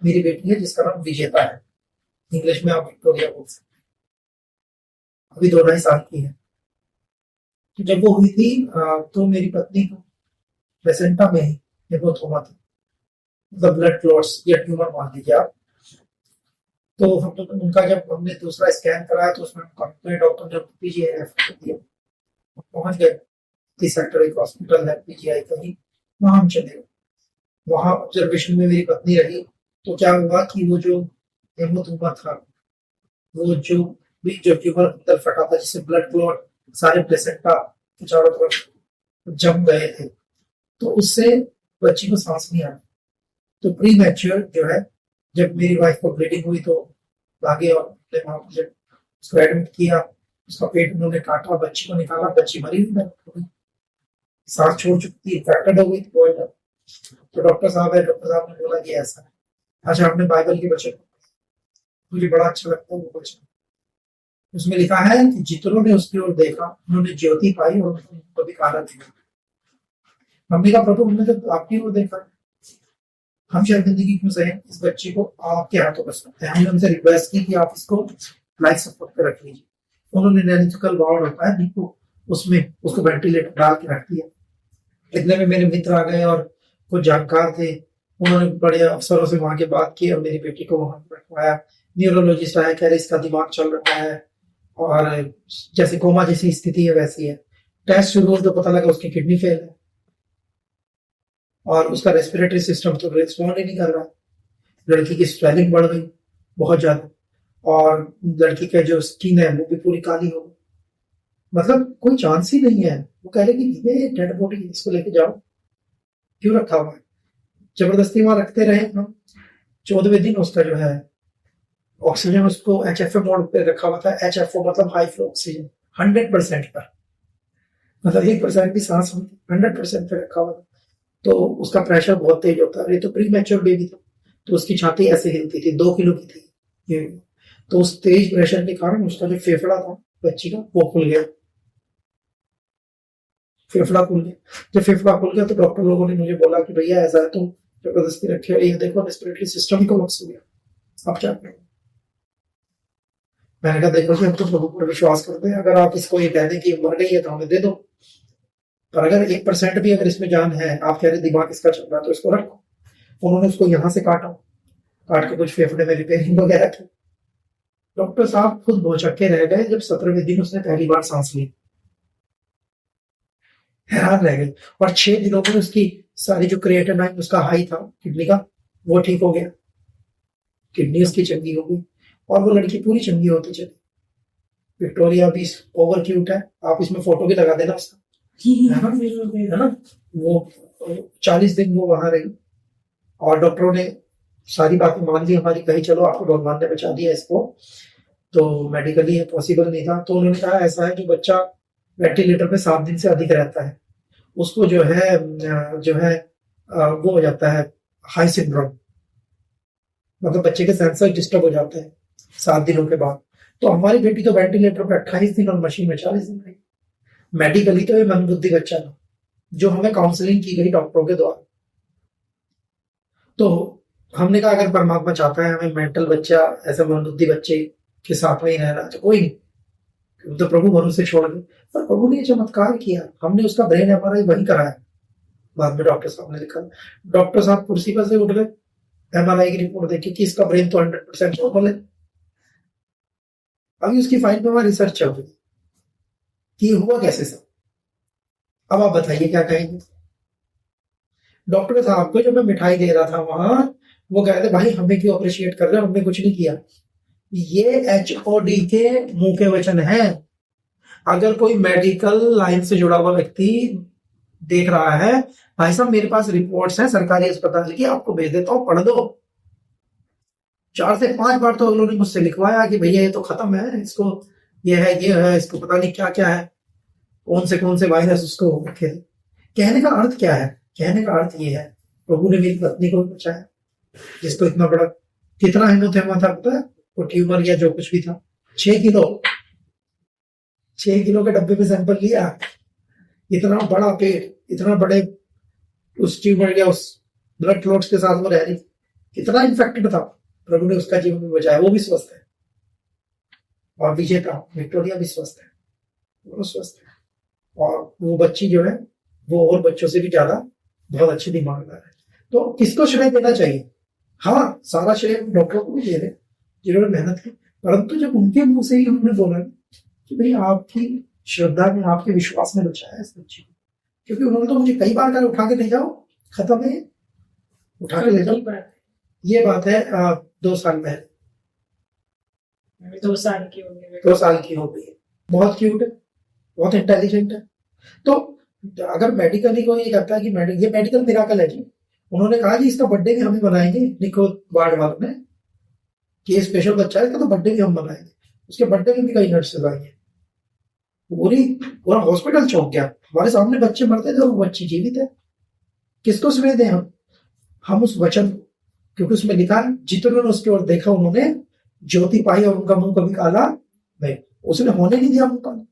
मेरी बेटी है जिसका नाम विजेता है। इंग्लिश में आप विक्टोरिया बोल सकते हैं। अभी 2 ढाई साल की है। तो जब वो हुई थी तो मेरी पत्नी को प्लेसेंटा में ही हेमोथोमा था, मतलब ब्लड क्लॉट्स या ट्यूमर मान लीजिए आप। तो हम लोग उनका जब हमने दूसरा स्कैन कराया तो उसमें डॉक्टर ने पीजीआई रेफर कर दिया। पहुंच गए, 30 सेक्टर एक हॉस्पिटल है पीजीआई का ही, वहां हम चले गए। वहां ऑब्जर्वेशन में मेरी पत्नी रही। तो क्या हुआ कि वो जो हेमोथोमा था, वो जो ट्यूमर अंदर फटा था जिससे ब्लड क्लॉट सारे प्लेसेंटा के चारों तरफ जम गए थे, तो उससे बच्ची को सांस नहीं आया। तो प्री मैच्योर जो है, जब मेरी वाइफ को ब्लीडिंग हुई तो भागे और अपने वहां मुझे उसको एडमिट किया। उसका पेट उन्होंने काटा, बच्ची को निकाला, बच्ची मरी हुई, सांस छोड़ चुकी थी, इन्फेक्टेड हो गई थी बहुत ज्यादा। तो डॉक्टर साहब है, डॉक्टर साहब ने बोला कि ऐसा है। अच्छा, हमने बाइबल के बच्चे, मुझे बड़ा अच्छा लगता है वो बच्चा। उसमें लिखा है कि जितनों ने उसकी ओर देखा उन्होंने ज्योति पाई और उनको कभी काला नहीं। मम्मी का प्रभु, हमने तो आपकी ओर देखा, हम शायद जिंदगी क्यों सहे, इस बच्चे को आपके हाथों कर सकते हैं। हमने उनसे रिक्वेस्ट की कि आप इसको लाइफ सपोर्ट पे रख लीजिए। उन्होंने नैनिकल वार्ड होता है नीको, उसमें उसको वेंटिलेटर डाल के रख दिया। इतने में मेरे मित्र आ गए और कुछ जानकार थे, उन्होंने बड़े अफसरों से वहां के बात की और मेरी बेटी को वहां बैठवाया। न्यूरोलॉजिस्ट आया, कह रहे इसका दिमाग चल रहा है और जैसे कोमा जैसी स्थिति है वैसी है। टेस्ट शुरू हुआ तो पता लगा उसकी किडनी फेल है और उसका रेस्पिरेटरी सिस्टम तो रिस्पॉन्ड ही नहीं कर रहा। लड़की की स्वेलिंग बढ़ गई बहुत ज्यादा और लड़की का जो स्किन है वो भी पूरी काली हो गई। मतलब कोई चांस ही नहीं है। वो कह रहे कि ये डेड बॉडी इसको लेके जाओ, क्यों रखा हुआ है। जबरदस्ती वहां रखते रहे हम। 14वें दिन उसका जो है ऑक्सीजन, उसको HFO मोड पे रखा हुआ था। HFO मतलब हाई फ्लो ऑक्सीजन, 100% पर, मतलब 1% भी सांस 100% पे रखा हुआ था। तो उसका प्रेशर बहुत तेज होता है। ये तो प्री मैच्योर बेबी था, तो उसकी छाती ऐसे हिलती थी, 2 किलो की थी ये। तो उस तेज प्रेशर के कारण उसका जो फेफड़ा था बच्ची का वो खुल गया। फेफड़ा खुल गया। जब फेफड़ा खुल गया तो डॉक्टर लोगों ने मुझे बोला कि भैया ऐसा है, तुम जबरदस्ती रखे हो, ये देखो रेस्पिरेटरी सिस्टम कोलैप्स हो गया, अब क्या करें। मैंने कहा देखो कि हम तो प्रभु पर विश्वास करते हैं, अगर आप इसको ये कह दें कि मर गई है तो हमें दे दो, पर अगर 1% भी अगर इसमें जान है, आप कह रहे दिमाग इसका चल रहा है, तो इसको रखो। उन्होंने उसको यहाँ से काटा, काट के कुछ फेफड़े में रिपेयरिंग वगैरह की। डॉक्टर साहब खुद भौचक्के रह गए जब 17वें दिन उसने पहली बार सांस ली, हैरान रह गए। और 6 दिनों में उसकी सारी जो क्रिएटिनिन उसका हाई था किडनी का, वो ठीक हो गया, किडनी उसकी चंगी हो गई और वो लड़की पूरी चंगी होती चली। विक्टोरिया भी ओवर क्यूट है, आप इसमें फोटो भी लगा देना उसका, है ना। वो 40 दिन वो वहां रही और डॉक्टरों ने सारी बातें मान ली हमारी, कही चलो आपको भगवान ने बचा दिया इसको, तो मेडिकली ये पॉसिबल नहीं था। तो उन्होंने कहा ऐसा है कि बच्चा वेंटिलेटर पे 7 दिन से अधिक रहता है, उसको जो है वो हो जाता है हाई सिंड्रोम, मतलब बच्चे के सेंसर डिस्टर्ब हो जाते हैं 7 दिनों के बाद। तो हमारी बेटी तो वेंटिलेटर पे 28 दिन और मशीन में 40 दिन रही। मेडिकली तो ये मंदबुद्धि बच्चा था, जो हमें काउंसलिंग की गई डॉक्टरों के द्वारा। तो हमने कहा अगर परमात्मा चाहता है हमें मेंटल बच्चा, ऐसे मंदबुद्धि बच्चे के साथ में ही रहना, तो कोई नहीं, तो प्रभु भरोसे छोड़ दे। पर प्रभु ने ये चमत्कार किया, हमने उसका ब्रेन MRI वही कराया। बाद में डॉक्टर साहब ने लिखा, डॉक्टर साहब कुर्सी पर से उठ गए, MRI की रिपोर्ट देखी कि इसका ब्रेन तो 100% नॉर्मल है। अभी उसकी फाइल में हमारी रिसर्च चल रही है कि हुआ कैसे सब। अब आप बताइए क्या कहेंगे। डॉक्टर साहब को जब मैं मिठाई दे रहा था वहां, वो कह रहे भाई हमें क्यों अप्रिशिएट कर रहे हो, हमने कुछ नहीं किया। ये HOD के मुंह के वचन है। अगर कोई मेडिकल लाइन से जुड़ा हुआ व्यक्ति देख रहा है, भाई साहब मेरे पास रिपोर्ट्स हैं सरकारी अस्पताल की, आपको भेज देता हूँ, पढ़ दो। 4 से 5 बार तो उन्होंने मुझसे लिखवाया कि भैया ये तो खत्म है, इसको ये है, इसको पता नहीं क्या क्या है, कौन से वायरस उसको रखे। कहने का अर्थ क्या है? कहने का अर्थ ये है, प्रभु ने मेरी पत्नी को भी बचाया, जिसको इतना बड़ा, कितना हेमोथेमा था पता है, वो ट्यूमर या जो कुछ भी था, 6 किलो, 6 किलो के डब्बे में सैंपल लिया। इतना बड़ा पेट, इतना बड़े उस ट्यूमर या उस ब्लड क्लॉट्स के साथ वो रह रही। कितना इन्फेक्टेड था, प्रभु ने उसका जीवन भी बचाया, वो भी स्वस्थ है। और विजेता विक्टोरिया भी स्वस्थ है, वो स्वस्थ है। और वो बच्ची जो है वो और बच्चों से भी ज्यादा बहुत अच्छी दिमागदार है। तो किसको श्रेय देना चाहिए? हाँ, सारा श्रेय डॉक्टर को भी दे रहे जिन्होंने मेहनत की, परंतु जब उनके मुंह से ही उन्होंने बोला कि भाई आपकी श्रद्धा ने, आपके विश्वास में बचाया इस बच्ची को, क्योंकि उन्होंने तो मुझे कई बार कहा उठा के ले जाओ, खत्म है, उठा के ले जाओ। ये बात है 2 साल पहले, 2 साल की हो गई, 2 साल की हो गई है। बहुत क्यूट है, बहुत इंटेलिजेंट है। तो अगर मेडिकली कोई ये कहता है कि ये मेडिकल मिराकल है जी, उन्होंने कहा जी इसका बर्थडे भी हम मनाएंगे, निको वार्ड वालों ने कि ये स्पेशल बच्चा है, इसका तो बर्थडे भी हम मनाएंगे। उसके बर्थडे में भी कई नर्सेज आई है, पूरा हॉस्पिटल चौंक गया। हमारे सामने बच्चे मरते थे और वो बच्ची जीवित है। किसको श्रेय दें हम उस वचन को, क्योंकि उसमें लिखा है जितने उसकी ओर देखा उन्होंने ज्योति पाई और उनका मुंह कभी काला नहीं, उसने होने नहीं दिया मुंह काला।